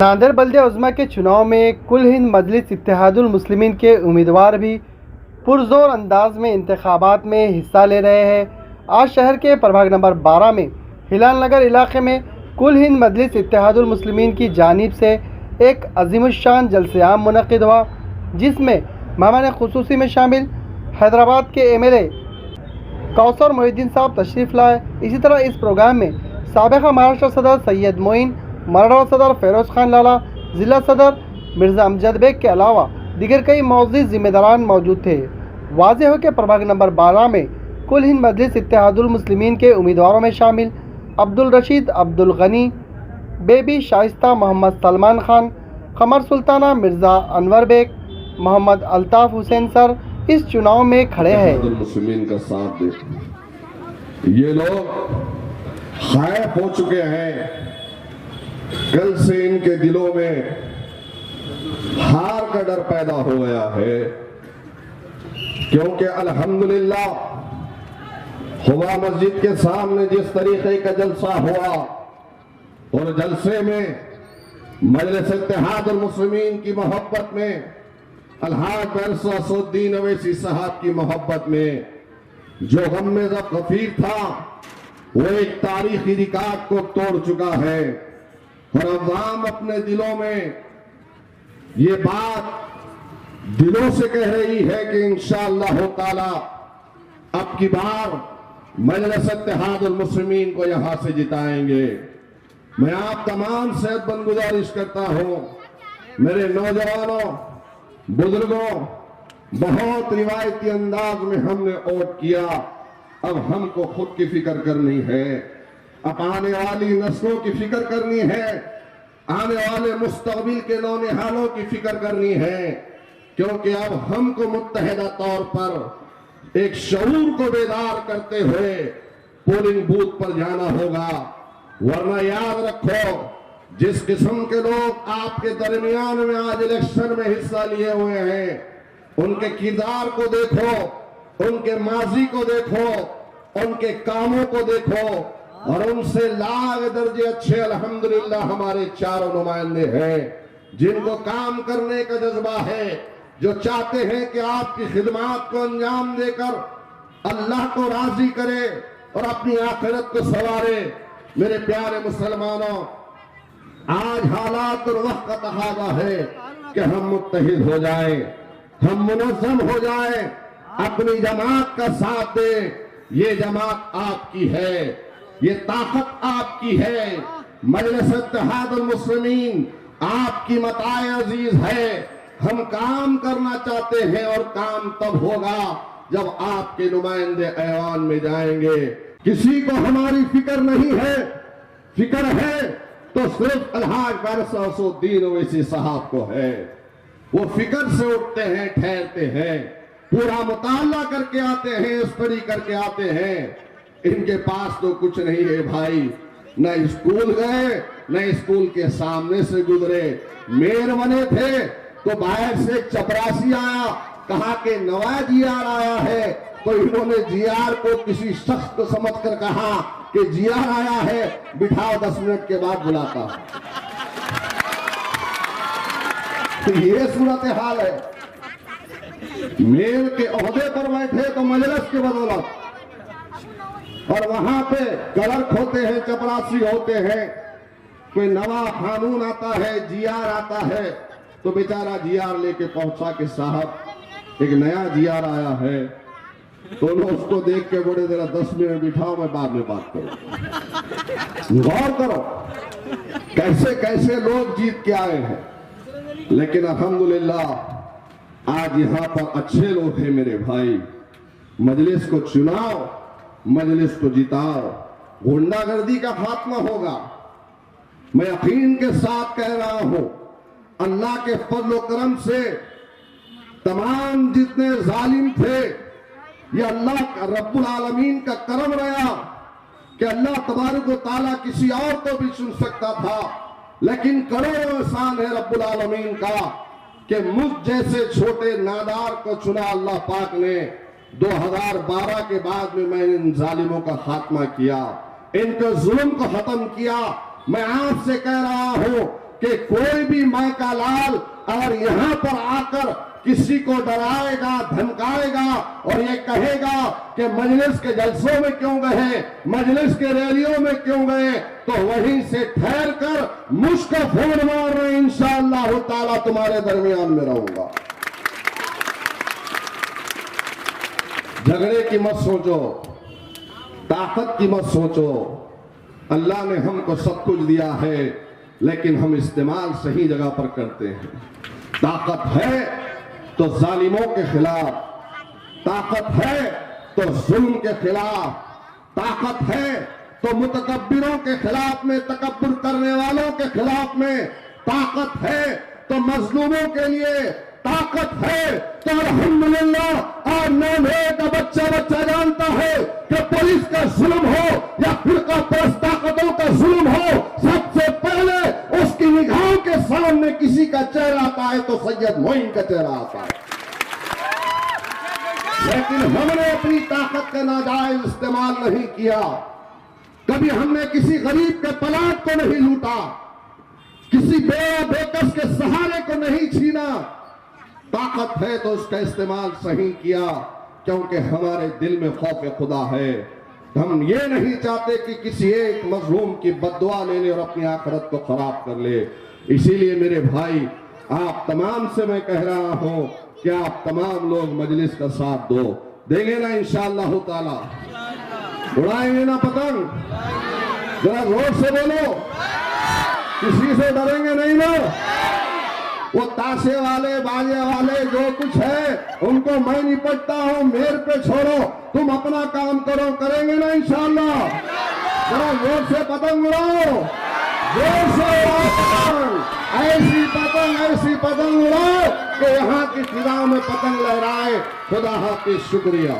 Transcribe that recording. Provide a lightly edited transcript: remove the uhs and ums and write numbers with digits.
नांदेड़ बल्दिया उज़्मा के चुनाव में कुल हिंद मजलिस इत्तेहादुल मुस्लिमीन के उम्मीदवार भी पुरजोर अंदाज में इंतखाबात में हिस्सा ले रहे हैं। आज शहर के प्रभाग नंबर 12 में हिलाल नगर इलाके में कुल हिंद मजलिस इत्तेहादुल मुस्लिमीन की जानिब से एक अजीमुश्शान जलसे आम मुनक़िद हुआ, जिसमें मेहमान खुसूसी में शामिल हैदराबाद के MLA कौसर मोहिद्दीन साहब तशरीफ़ लाए। इसी तरह इस प्रोग्राम में साबिक़ महाराष्ट्र सदर सैयद मोइन, मराठवाड़ा सदर फेरोज़ खान लाला, ज़िला सदर मिर्ज़ा अमजद बेग के अलावा दीगर कई मौजूद ज़िम्मेदारान मौजूद थे। वाज़ेह हो कि प्रभाग नंबर 12 में कुल हिंद मजलिस इत्तेहादुल मुस्लिमीन के उम्मीदवारों में शामिल अब्दुल रशीद अब्दुल गनी, बेबी शाइस्ता मोहम्मद सलमान खान, कमर सुल्ताना मिर्ज़ा अनवर बेग, मोहम्मद अल्ताफ़ हुसैन सर इस चुनाव में खड़े हैं। मुस्लिमीन का साथ दे। ये लोग खायफ हो चुके हैं, कल से इनके दिलों में हार का डर पैदा हो गया है, क्योंकि अल्हम्दुलिल्लाह हुआ मस्जिद के सामने जिस तरीके का जलसा हुआ और जलसे में मजलिस इत्तेहादुल मुस्लिमीन की मोहब्बत में, अलहाज बैरिस्टर असदुद्दीन अवैसी साहब की मोहब्बत में जो गम गफीर था, वो एक तारीखी रिकॉर्ड को तोड़ चुका है और अवाम अपने दिलों में ये बात दिलों से कह रही है कि इंशाअल्लाह ताला अब की बार मजलिस इत्तेहादुल मुस्लिमीन को यहां से जिताएंगे। मैं आप तमाम से गुजारिश करता हूं, मेरे नौजवानों, बुजुर्गों, बहुत रिवायती अंदाज में हमने वोट किया, अब हमको खुद की फिक्र करनी है, अब आने वाली नस्लों की फिक्र करनी है, आने वाले मुस्तकबिल के नौनिहालों की फिक्र करनी है, क्योंकि अब हमको मुत्तहिदा तौर पर एक शऊर को बेदार करते हुए पोलिंग बूथ पर जाना होगा। वरना याद रखो, जिस किस्म के लोग आपके दरमियान में आज इलेक्शन में हिस्सा लिए हुए हैं, उनके किरदार को देखो, उनके माजी को देखो, उनके कामों को देखो और उनसे लाख दर्जे अच्छे अल्हम्दुलिल्लाह हमारे चारों नुमाइंदे हैं, जिनको काम करने का जज्बा है, जो चाहते हैं कि आपकी खिदमत को अंजाम देकर अल्लाह को राजी करे और अपनी आखिरत को संवारे। मेरे प्यारे मुसलमानों, आज हालात और वक्त का तकाज़ा है कि हम मुत्तहिद हो जाएं, हम मुनज़्ज़म हो जाएं, अपनी जमात का साथ दें। ये जमात आपकी है, ये ताकत आपकी है, मजलिस इत्तेहादुल मुस्लिमीन आपकी मताए अजीज है। हम काम करना चाहते हैं और काम तब होगा जब आपके नुमाइंदे ऐवान में जाएंगे। किसी को हमारी फिक्र नहीं है, फिक्र है तो सिर्फ अलहाज बैरिस्टर असदुद्दीन अवैसी साहब को है। वो फिक्र से उठते हैं, ठहरते हैं, पूरा मुताला करके आते हैं, स्टडी करके आते हैं। इनके पास तो कुछ नहीं है भाई, न स्कूल गए, न स्कूल के सामने से गुजरे। मेयर बने थे तो बाहर से एक चपरासी आया, कहा कि नवाज जीआर आया है, तो इन्होंने जीआर को किसी शख्स को समझकर कहा कि जीआर आया है, बिठाओ 10 मिनट के बाद बुलाता। तो ये सूरत हाल है। मेयर के ओहदे पर बैठे तो मजलिस की बदौलत, और वहां पे क्लर्क होते हैं, चपरासी होते हैं, कोई नवा कानून आता है, जीआर आता है, तो बेचारा जीआर लेके पहुंचा कि साहब एक नया जीआर आया है, तो उसको देख के बोले जरा 10 मिनट बिठाओ, मैं बाद में बात करूं। गौर करो कैसे कैसे लोग जीत के आए हैं, लेकिन अल्हम्दुलिल्लाह आज यहां पर अच्छे लोग हैं मेरे भाई। मजलिस को चुनाओ, मजलिस को जिताओ, गुंडागर्दी का खात्मा होगा। मैं यकीन के साथ कह रहा हूं, अल्लाह के फज़्ल और करम से तमाम जितने जालिम थे, ये अल्लाह रब्बुल आलमीन का करम रहा कि अल्लाह तबारक व तआला किसी और को भी चुन सकता था, लेकिन करोड़ों एहसान है रब्बुल आलमीन का कि मुझ जैसे छोटे नादार को चुना अल्लाह पाक ने। 2012 के बाद में मैंने इन जालिमों का खात्मा किया, इनके जुल्म को खत्म किया। मैं आपसे कह रहा हूं कि कोई भी मां का लाल और यहां पर आकर किसी को डराएगा, धमकाएगा और ये कहेगा कि मजलिस के जलसों में क्यों गए, मजलिस के रैलियों में क्यों गए, तो वहीं से ठहर कर मुझको फोन मार रहे, इंशाअल्लाह ताला तुम्हारे दरमियान में रहूंगा। झगड़े की मत सोचो, ताकत की मत सोचो। अल्लाह ने हमको सब कुछ दिया है, लेकिन हम इस्तेमाल सही जगह पर करते हैं। ताकत है तो जालिमों के खिलाफ, ताकत है तो जुल्म के खिलाफ, ताकत है तो मुतकब्बिरों के खिलाफ में, तकब्बुर करने वालों के खिलाफ में, ताकत है तो मजलूमों के लिए, ताकत है तो अल्हम्दुलिल्लाह आज नौवे का बच्चा जानता है कि पुलिस का जुल्म हो या फिरका परस्त ताकतों का जुल्म हो, सबसे पहले उसकी निगाहों के सामने किसी का चेहरा आता है तो सैयद मोइन का चेहरा आता है। लेकिन हमने अपनी ताकत का नाजायज इस्तेमाल नहीं किया, कभी हमने किसी गरीब के पलाट को नहीं लूटा, किसी बेकस के सहारे को नहीं छीना। ताकत है तो उसका इस्तेमाल सही किया, क्योंकि हमारे दिल में खौफ खुदा है। हम ये नहीं चाहते कि किसी एक मजलूम की बद्दुआ ले ले और अपनी आखिरत को खराब कर ले। इसीलिए मेरे भाई, आप तमाम से मैं कह रहा हूं कि आप तमाम लोग मजलिस का साथ दो, देंगे ना इंशाअल्लाह ताला? उड़ाएंगे ना पतंग? जरा जोर से बोलो, किसी से डरेंगे नहीं ना? वो ताशे वाले, बाजे वाले जो कुछ है उनको मैं निपटता हूं, मेरे पे छोड़ो, तुम अपना काम करो, करेंगे ना इंशाअल्लाह? जरा जोर से पतंग उड़ाओ, जोर से उड़ाओ पतंग, ऐसी पतंग उड़ाओ कि यहाँ की फिजा में पतंग लहराए। खुदा हाफिज, शुक्रिया।